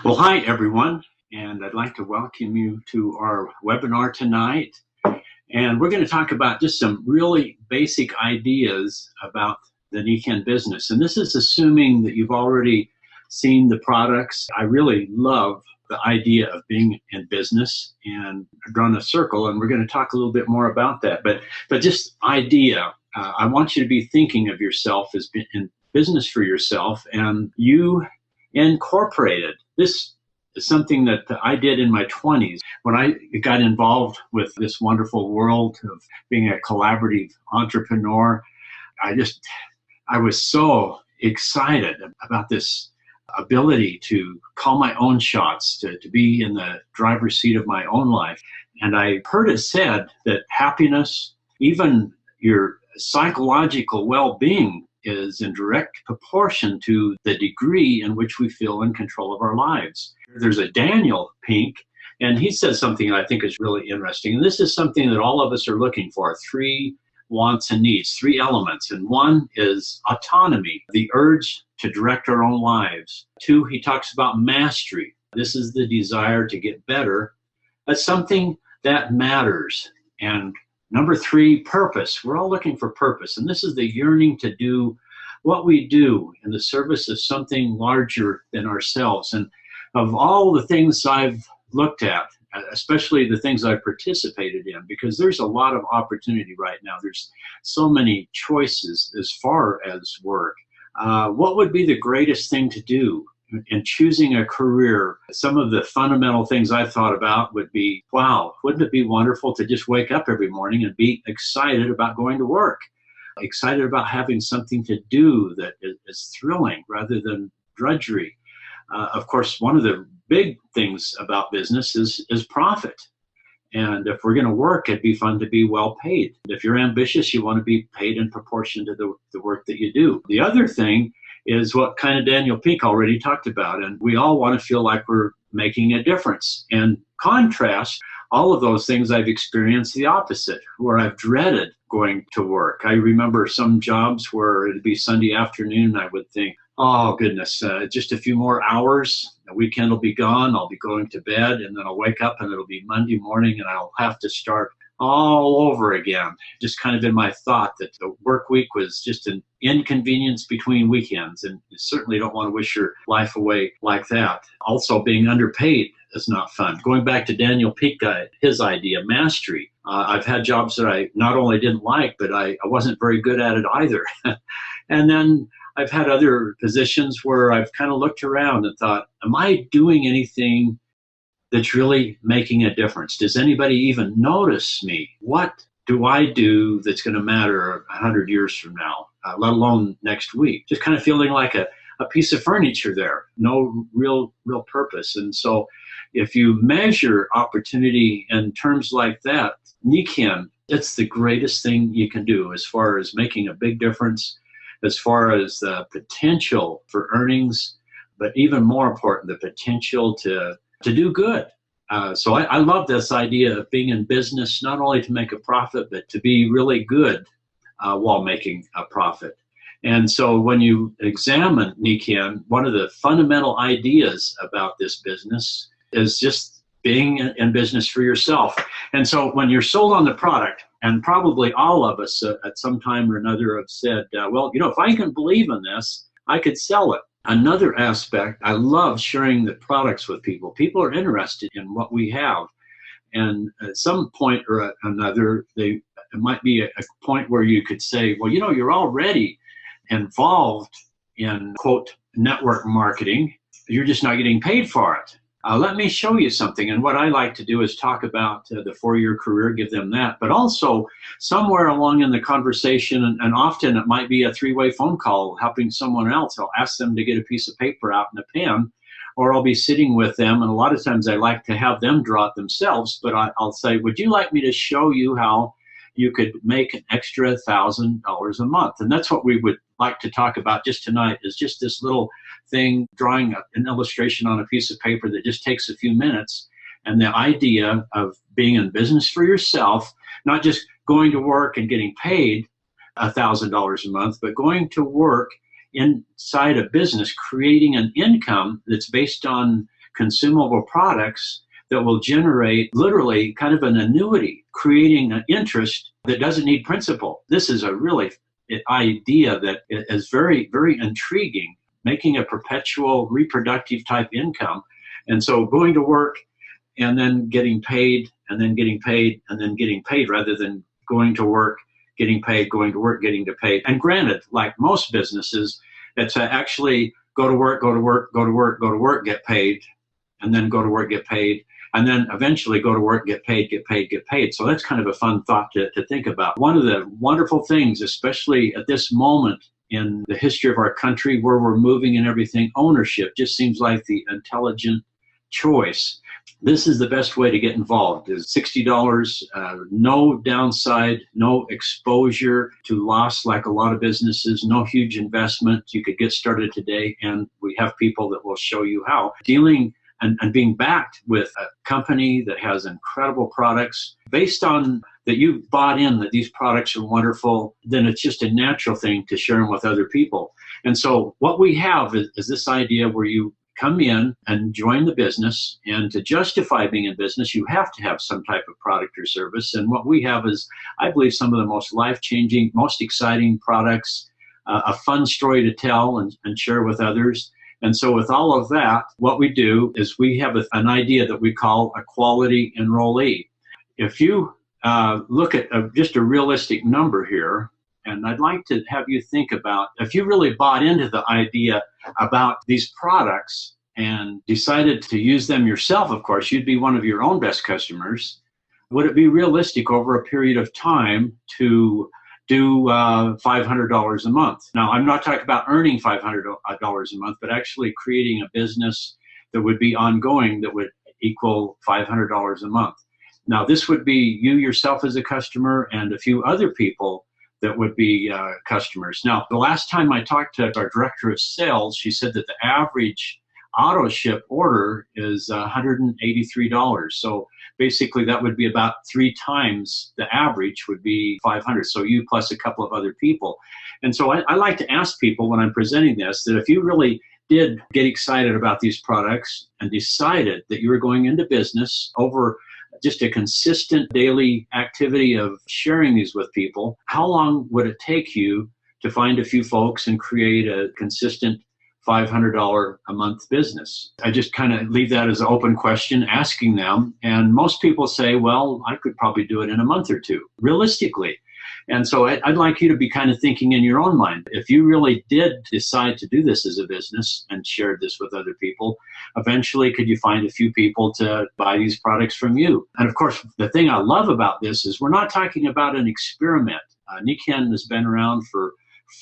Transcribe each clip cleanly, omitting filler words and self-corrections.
Well, hi everyone, and I'd like to welcome you to our webinar tonight. And we're going to talk about just some really basic ideas about the Nikken business. And this is assuming that you've already seen the products. I really love the idea of being in business, and I've drawn a circle, and we're going to talk a little bit more about that. But just idea, I want you to be thinking of yourself as in business for yourself, and you incorporated. This is something that I did in my 20s when I got involved with this wonderful world of being a collaborative entrepreneur. I was so excited about this ability to call my own shots, to be in the driver's seat of my own life. And I heard it said that happiness, even your psychological well-being, is in direct proportion to the degree in which we feel in control of our lives. There's a Daniel Pink, and he says something I think is really interesting. And this is something that all of us are looking for: three wants and needs, three elements. And one is autonomy, the urge to direct our own lives. Two, he talks about mastery. This is the desire to get better at something that matters. And number three, purpose. We're all looking for purpose. And this is the yearning to do what we do in the service of something larger than ourselves. And of all the things I've looked at, especially the things I've participated in, because there's a lot of opportunity right now. There's so many choices as far as work. What would be the greatest thing to do in choosing a career? Some of the fundamental things I've thought about would be, wow, wouldn't it be wonderful to just wake up every morning and be excited about going to work, excited about having something to do that is thrilling rather than drudgery. Of course, one of the big things about business is profit. And if we're going to work, it'd be fun to be well paid. If you're ambitious, you want to be paid in proportion to the work that you do. The other thing is what kind of Daniel Pink already talked about, and we all want to feel like we're making a difference. And contrast all of those things, I've experienced the opposite, where I've dreaded going to work. I remember some jobs where it'd be Sunday afternoon, I would think, oh goodness, just a few more hours, the weekend will be gone, I'll be going to bed, and then I'll wake up and it'll be Monday morning and I'll have to start all over again. Just kind of in my thought that the work week was just an inconvenience between weekends, and you certainly don't want to wish your life away like that. Also, being underpaid is not fun. Going back to Daniel Pink, his idea, mastery. I've had jobs that I not only didn't like, but I wasn't very good at it either. And then I've had other positions where I've kind of looked around and thought, am I doing anything that's really making a difference? Does anybody even notice me? What do I do that's going to matter 100 years from now, let alone next week? Just kind of feeling like a piece of furniture there, no real purpose. And so if you measure opportunity in terms like that, Nikken, it's the greatest thing you can do as far as making a big difference, as far as the potential for earnings, but even more important, the potential to do good. So I love this idea of being in business, not only to make a profit, but to be really good while making a profit. And so when you examine Nikken, one of the fundamental ideas about this business is just being in business for yourself. And so when you're sold on the product, and probably all of us at some time or another have said, well, if I can believe in this, I could sell it. Another aspect, I love sharing the products with people. People are interested in what we have. And at some point or another, it might be a point where you could say, well, you're already involved in, quote, network marketing. You're just not getting paid for it. Let me show you something. And what I like to do is talk about the 4-year career, give them that. But also somewhere along in the conversation, and often it might be a 3-way phone call helping someone else. I'll ask them to get a piece of paper out and a pen, or I'll be sitting with them. And a lot of times I like to have them draw it themselves. But I'll say, would you like me to show you how you could make an extra $1,000 a month? And that's what we would like to talk about just tonight, is just this little thing, drawing an illustration on a piece of paper that just takes a few minutes. And the idea of being in business for yourself, not just going to work and getting paid $1,000 a month, but going to work inside a business, creating an income that's based on consumable products that will generate literally kind of an annuity, creating an interest that doesn't need principal. This is a really idea that is very, very intriguing, making a perpetual reproductive type income. And so going to work and then getting paid and then getting paid and then getting paid rather than going to work, getting paid, going to work, getting to pay. And granted, like most businesses, it's actually go to work, go to work, go to work, go to work, get paid, and then go to work, get paid, and then eventually go to work, get paid, get paid, get paid. So that's kind of a fun thought to think about. One of the wonderful things, especially at this moment in the history of our country where we're moving and everything, ownership just seems like the intelligent choice. This is the best way to get involved. Is $60, no downside, no exposure to loss like a lot of businesses, no huge investment. You could get started today, and we have people that will show you how. Dealing and being backed with a company that has incredible products based on that you've bought in that these products are wonderful, then it's just a natural thing to share them with other people. And so what we have is this idea where you come in and join the business, and to justify being in business, you have to have some type of product or service. And what we have is, I believe, some of the most life-changing, most exciting products, a fun story to tell and share with others. And so with all of that, what we do is we have an idea that we call a quality enrollee. If you look at just a realistic number here, and I'd like to have you think about, if you really bought into the idea about these products and decided to use them yourself, of course, you'd be one of your own best customers. Would it be realistic over a period of time to do $500 a month? Now, I'm not talking about earning $500 a month, but actually creating a business that would be ongoing that would equal $500 a month. Now, this would be you yourself as a customer and a few other people that would be customers. Now, the last time I talked to our director of sales, she said that the average auto ship order is $183. So basically that would be about 3 times the average would be 500. So you plus a couple of other people. And so I like to ask people when I'm presenting this that if you really did get excited about these products and decided that you were going into business over just a consistent daily activity of sharing these with people, how long would it take you to find a few folks and create a consistent $500 a month business? I just kind of leave that as an open question, asking them. And most people say, well, I could probably do it in a month or two, realistically. And so I'd like you to be kind of thinking in your own mind, if you really did decide to do this as a business and shared this with other people, eventually could you find a few people to buy these products from you? And of course, the thing I love about this is we're not talking about an experiment. Nikken has been around for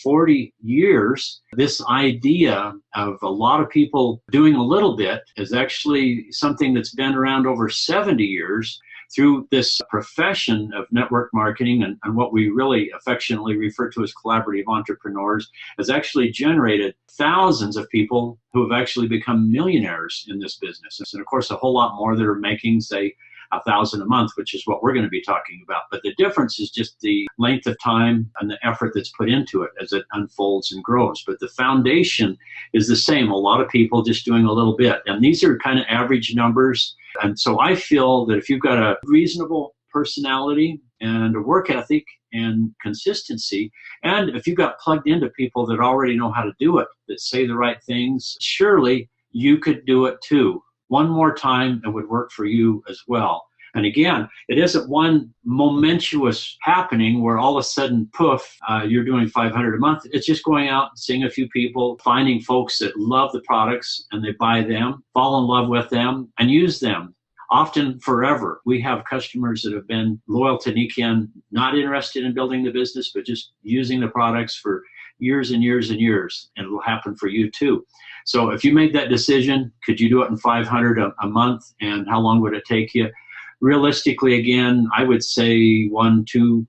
40 years. This idea of a lot of people doing a little bit is actually something that's been around over 70 years. Through this profession of network marketing and what we really affectionately refer to as collaborative entrepreneurs has actually generated thousands of people who have actually become millionaires in this business. And of course, a whole lot more that are making, say, $1,000 a month, which is what we're going to be talking about. But the difference is just the length of time and the effort that's put into it as it unfolds and grows. But the foundation is the same. A lot of people just doing a little bit. And these are kind of average numbers. And so I feel that if you've got a reasonable personality and a work ethic and consistency, and if you've got plugged into people that already know how to do it, that say the right things, surely you could do it too. One more time, it would work for you as well. And again, it isn't one momentous happening where all of a sudden, poof, you're doing $500 a month. It's just going out, seeing a few people, finding folks that love the products and they buy them, fall in love with them, and use them, often forever. We have customers that have been loyal to Nikken, not interested in building the business, but just using the products for years and years and years, and it will happen for you too. So if you made that decision, could you do it in $500 a month, and how long would it take you? Realistically, again, I would say 1, 2,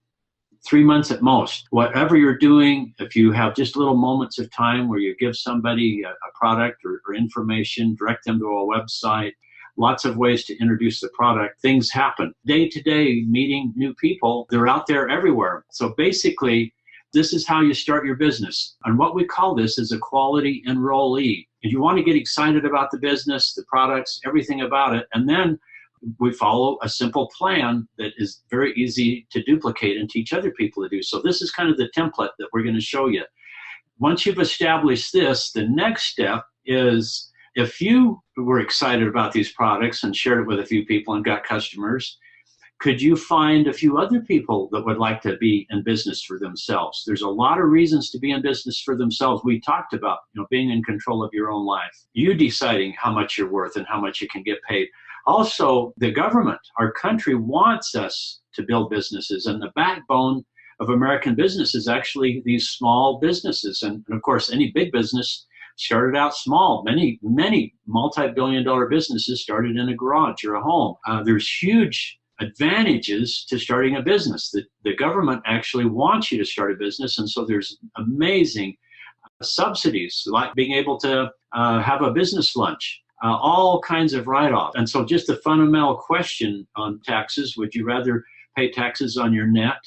3 months at most. Whatever you're doing, if you have just little moments of time where you give somebody a product or information, direct them to a website, lots of ways to introduce the product, things happen. Day to day, meeting new people, they're out there everywhere. So basically, This is how you start your business. And what we call this is a quality enrollee. If you want to get excited about the business, the products, everything about it, and then we follow a simple plan that is very easy to duplicate and teach other people to do. So this is kind of the template that we're going to show you. Once you've established this, the next step is, if you were excited about these products and shared it with a few people and got customers, could you find a few other people that would like to be in business for themselves? There's a lot of reasons to be in business for themselves. We talked about, being in control of your own life, you deciding how much you're worth and how much you can get paid. Also, the government, our country, wants us to build businesses, and the backbone of American business is actually these small businesses. And of course, any big business started out small. Many multi-billion-dollar businesses started in a garage or a home. There's huge advantages to starting a business. The government actually wants you to start a business, and so there's amazing subsidies, like being able to have a business lunch, all kinds of write-off. And so just a fundamental question on taxes: would you rather pay taxes on your net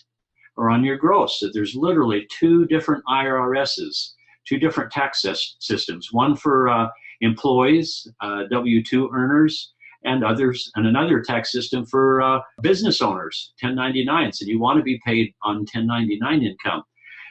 or on your gross? So there's literally two different IRSs, two different tax systems, one for employees, W-2 earners, and others, and another tax system for business owners, 1099s, and you want to be paid on 1099 income.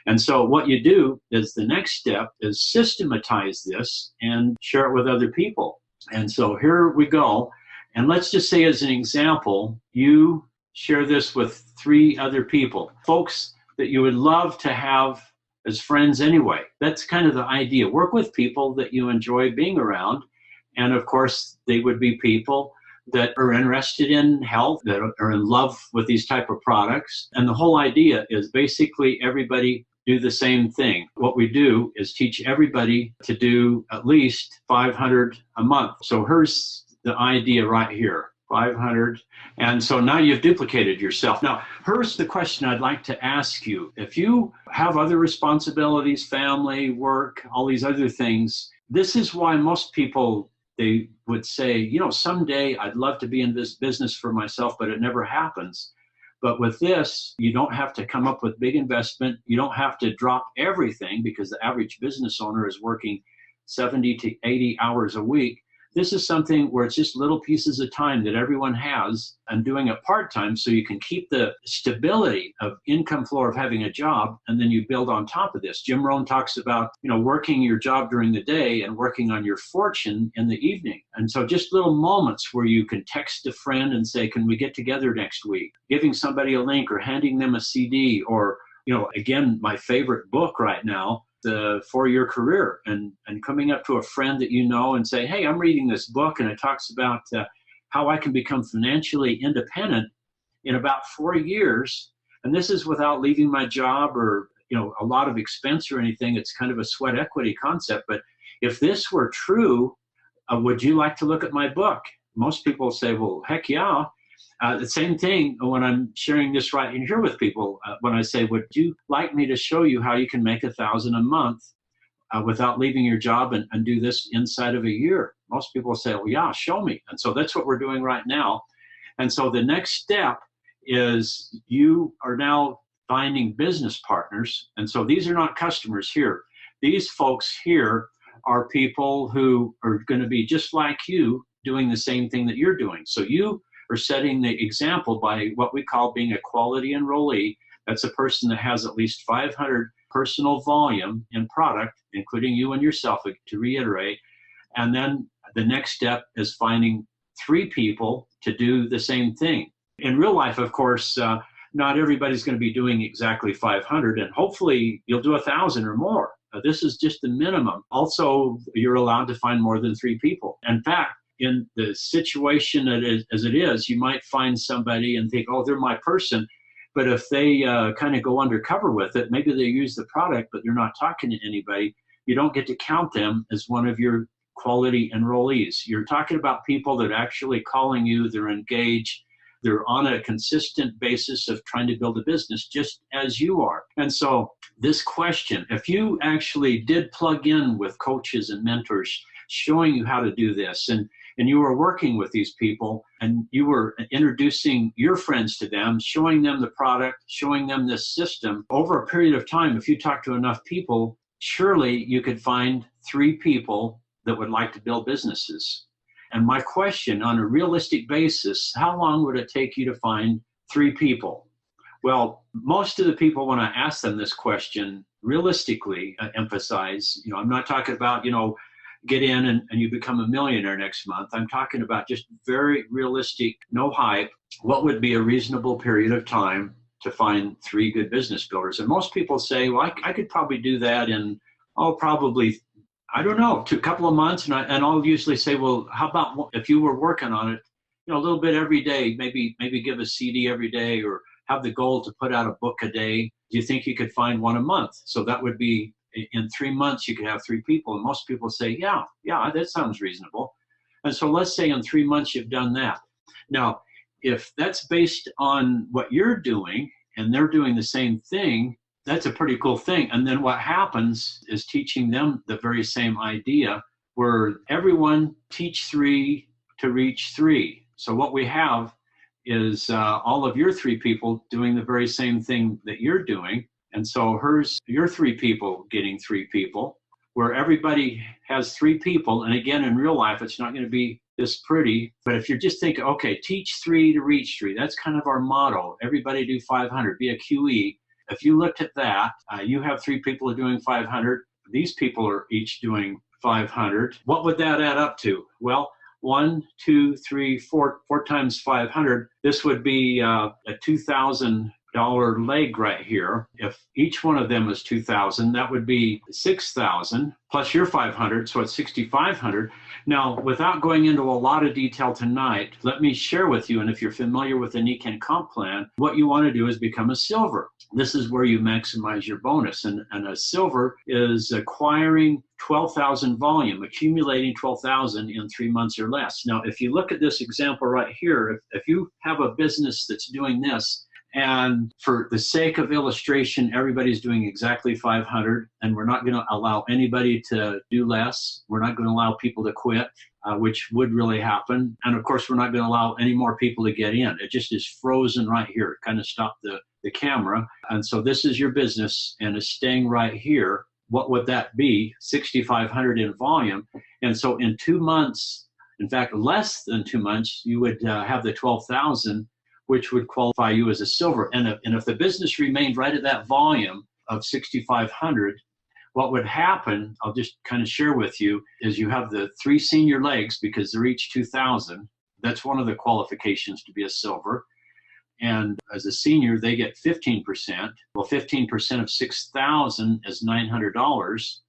And so what you do is, the next step is systematize this and share it with other people. And so here we go. And let's just say, as an example, you share this with 3 other people, folks that you would love to have as friends anyway. That's kind of the idea. Work with people that you enjoy being around. And of course, they would be people that are interested in health, that are in love with these type of products. And the whole idea is basically everybody do the same thing. What we do is teach everybody to do at least 500 a month. So here's the idea right here, 500. And so now you've duplicated yourself. Now, here's the question I'd like to ask you. If you have other responsibilities, family, work, all these other things, this is why most people, they would say, someday I'd love to be in this business for myself, but it never happens. But with this, you don't have to come up with big investment. You don't have to drop everything, because the average business owner is working 70 to 80 hours a week. This is something where it's just little pieces of time that everyone has, and doing it part-time so you can keep the stability of income flow of having a job, and then you build on top of this. Jim Rohn talks about, working your job during the day and working on your fortune in the evening. And so just little moments where you can text a friend and say, can we get together next week? Giving somebody a link, or handing them a CD, or, again, my favorite book right now, the 4-Year Career, and coming up to a friend that you know and say, hey, I'm reading this book, and it talks about how I can become financially independent in about 4 years. And this is without leaving my job or, a lot of expense or anything. It's kind of a sweat equity concept. But if this were true, would you like to look at my book? Most people say, well, heck yeah. The same thing when I'm sharing this right in here with people, when I say, would you like me to show you how you can make $1,000 a month without leaving your job and do this inside of a year? Most people say, well, yeah, show me. And so that's what we're doing right now. And so the next step is, you are now finding business partners. And so these are not customers here. These folks here are people who are going to be just like you, doing the same thing that you're doing. So you are setting the example by what we call being a quality enrollee. That's a person that has at least 500 personal volume in product, including you and yourself, to reiterate. And then the next step is finding 3 people to do the same thing. In real life, of course, not everybody's going to be doing exactly 500, and hopefully you'll do 1,000 or more. This is just the minimum. Also, you're allowed to find more than 3 people. In fact, in the situation as it is, you might find somebody and think, oh, they're my person. But if they kind of go undercover with it, maybe they use the product, but they're not talking to anybody, you don't get to count them as one of your quality enrollees. You're talking about people that are actually calling you, they're engaged, they're on a consistent basis of trying to build a business just as you are. And so this question, if you actually did plug in with coaches and mentors showing you how to do this, and and you were working with these people and you were introducing your friends to them, showing them the product, showing them this system. Over a period of time, if you talk to enough people, surely you could find 3 people that would like to build businesses. And my question, on a realistic basis, how long would it take you to find 3 people? Well, most of the people, when I ask them this question, realistically emphasize, I'm not talking about, get in and you become a millionaire next month. I'm talking about just very realistic, no hype. What would be a reasonable period of time to find 3 good business builders? And most people say, well, I could probably do that in, probably, I don't know, a couple of months. And I'll usually say, well, how about if you were working on it, a little bit every day, maybe give a CD every day, or have the goal to put out a book a day. Do you think you could find 1 a month? So that would be, in 3 months, you could have 3 people. And most people say, yeah, that sounds reasonable. And so let's say in 3 months you've done that. Now, if that's based on what you're doing and they're doing the same thing, that's a pretty cool thing. And then what happens is teaching them the very same idea, where everyone teach 3 to reach 3. So what we have is all of your 3 people doing the very same thing that you're doing. And so here's your 3 people getting 3 people, where everybody has 3 people. And again, in real life, it's not going to be this pretty. But if you're just thinking, okay, teach 3 to reach 3, that's kind of our motto. Everybody do 500, be a QE. If you looked at that, you have 3 people are doing 500. These people are each doing 500. What would that add up to? Well, 1, 2, 3, 4 times 500. This would be a $2,000 leg right here. If each one of them is 2,000, that would be 6,000 plus your 500, so it's 6,500. Now, without going into a lot of detail tonight, let me share with you, and if you're familiar with the Nikken Comp Plan, what you want to do is become a silver. This is where you maximize your bonus, and a silver is acquiring 12,000 volume, accumulating 12,000 in 3 months or less. Now, if you look at this example right here, if you have a business that's doing this, and for the sake of illustration, everybody's doing exactly 500, and we're not going to allow anybody to do less. We're not going to allow people to quit, which would really happen. And of course, we're not going to allow any more people to get in. It just is frozen right here. It kind of stopped the camera. And so this is your business, and it's staying right here. What would that be? 6,500 in volume. And so in 2 months, in fact, less than 2 months, you would have the 12,000, which would qualify you as a silver. And if the business remained right at that volume of 6,500, what would happen, I'll just kind of share with you, is you have the 3 senior legs because they're each 2,000. That's one of the qualifications to be a silver. And as a senior, they get 15%. Well, 15% of 6,000 is $900.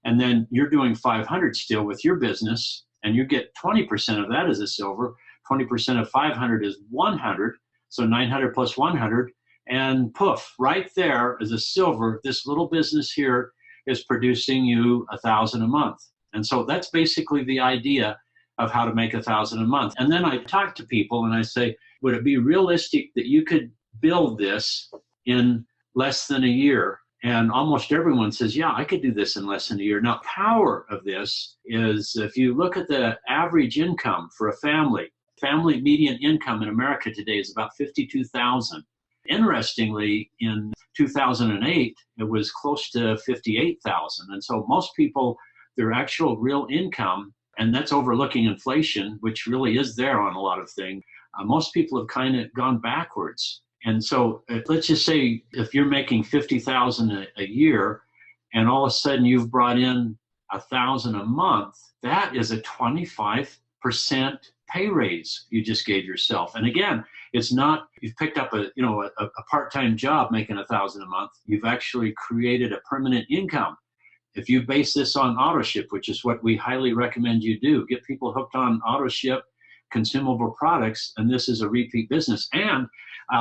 And then you're doing 500 still with your business, and you get 20% of that as a silver. 20% of 500 is 100, so 900 plus 100, and poof, right there as a silver, this little business here is producing you 1,000 a month. And so that's basically the idea of how to make 1,000 a month. And then I talk to people and I say, would it be realistic that you could build this in less than a year? And almost everyone says, yeah, I could do this in less than a year. Now, power of this is if you look at the average income for a family median income in America today is about $52,000. Interestingly, in 2008, it was close to $58,000. And so most people, their actual real income, and that's overlooking inflation, which really is there on a lot of things, most people have kind of gone backwards. And so let's just say if you're making $50,000 a year, and all of a sudden you've brought in 1,000 a month, that is a 25% pay raise you just gave yourself. And again, it's not you've picked up a part-time job making 1,000 a month. You've actually created a permanent income. If you base this on auto ship, which is what we highly recommend you do, get people hooked on auto ship, consumable products, and this is a repeat business. And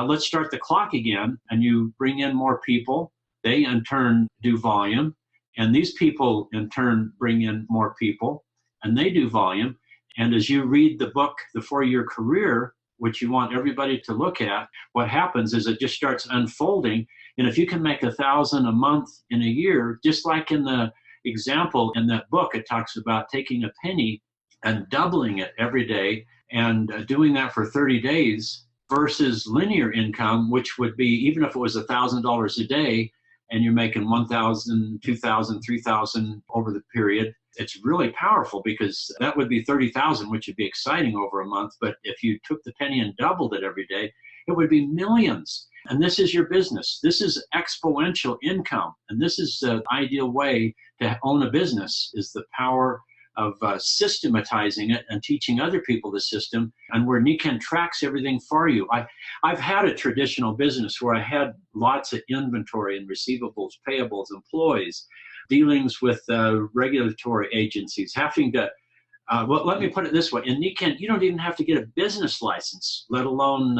let's start the clock again, and you bring in more people. They in turn do volume, and these people in turn bring in more people, and they do volume. And as you read the book, The 4-Year Career, which you want everybody to look at, what happens is it just starts unfolding. And if you can make 1,000 a month in a year, just like in the example in that book, it talks about taking a penny and doubling it every day and doing that for 30 days versus linear income, which would be, even if it was $1,000 a day and you're making 1,000, 2,000, 3,000 over the period, it's really powerful because that would be 30,000, which would be exciting over a month. But if you took the penny and doubled it every day, it would be millions. And this is your business. This is exponential income. And this is the ideal way to own a business, is the power of systematizing it and teaching other people the system, and where Nikken tracks everything for you. I've had a traditional business where I had lots of inventory and receivables, payables, employees, dealings with regulatory agencies, having to, well, let me put it this way. In Nikken, you don't even have to get a business license, let alone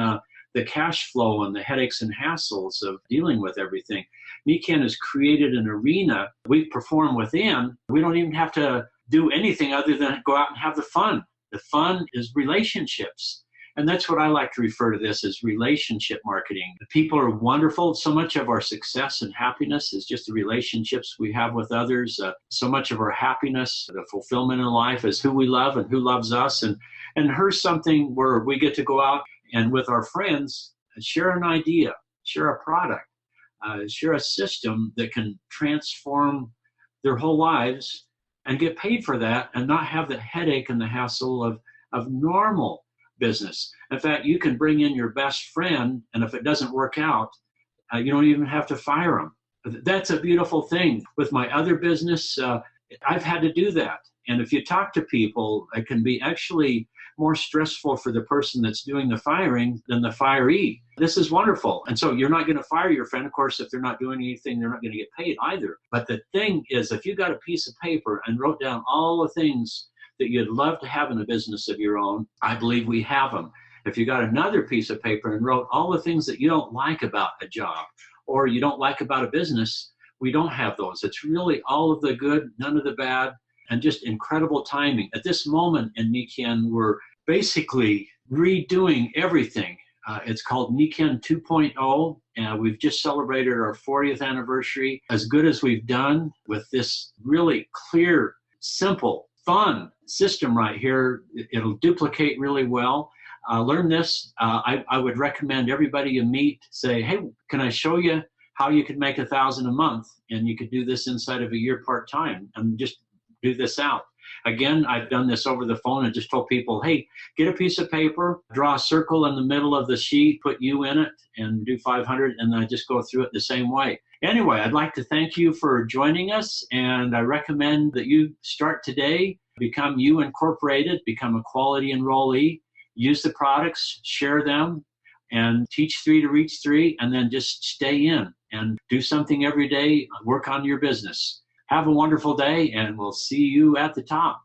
the cash flow and the headaches and hassles of dealing with everything. Nikken has created an arena we perform within. We don't even have to do anything other than go out and have the fun. The fun is relationships. And that's what I like to refer to this as relationship marketing. The people are wonderful. So much of our success and happiness is just the relationships we have with others. So much of our happiness, the fulfillment in life, is who we love and who loves us. And here's something where we get to go out and with our friends share an idea, share a product, share a system that can transform their whole lives and get paid for that and not have the headache and the hassle of normal business. In fact, you can bring in your best friend, and if it doesn't work out, you don't even have to fire them. That's a beautiful thing. With my other business, I've had to do that. And if you talk to people, it can be actually more stressful for the person that's doing the firing than the firee. This is wonderful. And so you're not going to fire your friend. Of course, if they're not doing anything, they're not going to get paid either. But the thing is, if you got a piece of paper and wrote down all the things that you'd love to have in a business of your own, I believe we have them. If you got another piece of paper and wrote all the things that you don't like about a job or you don't like about a business, we don't have those. It's really all of the good, none of the bad, and just incredible timing. At this moment in Nikken, we're basically redoing everything. It's called Nikken 2.0, and we've just celebrated our 40th anniversary. As good as we've done with this really clear, simple, fun system right here, it'll duplicate really well. Learn this. I would recommend everybody you meet say, hey, can I show you how you could make $1,000 a month? And you could do this inside of a year part-time and just do this out. Again, I've done this over the phone and just told people, hey, get a piece of paper, draw a circle in the middle of the sheet, put you in it, and do 500, and then I just go through it the same way. Anyway, I'd like to thank you for joining us, and I recommend that you start today, become You Incorporated, become a quality enrollee, use the products, share them, and teach 3 to reach 3, and then just stay in and do something every day, work on your business. Have a wonderful day, and we'll see you at the top.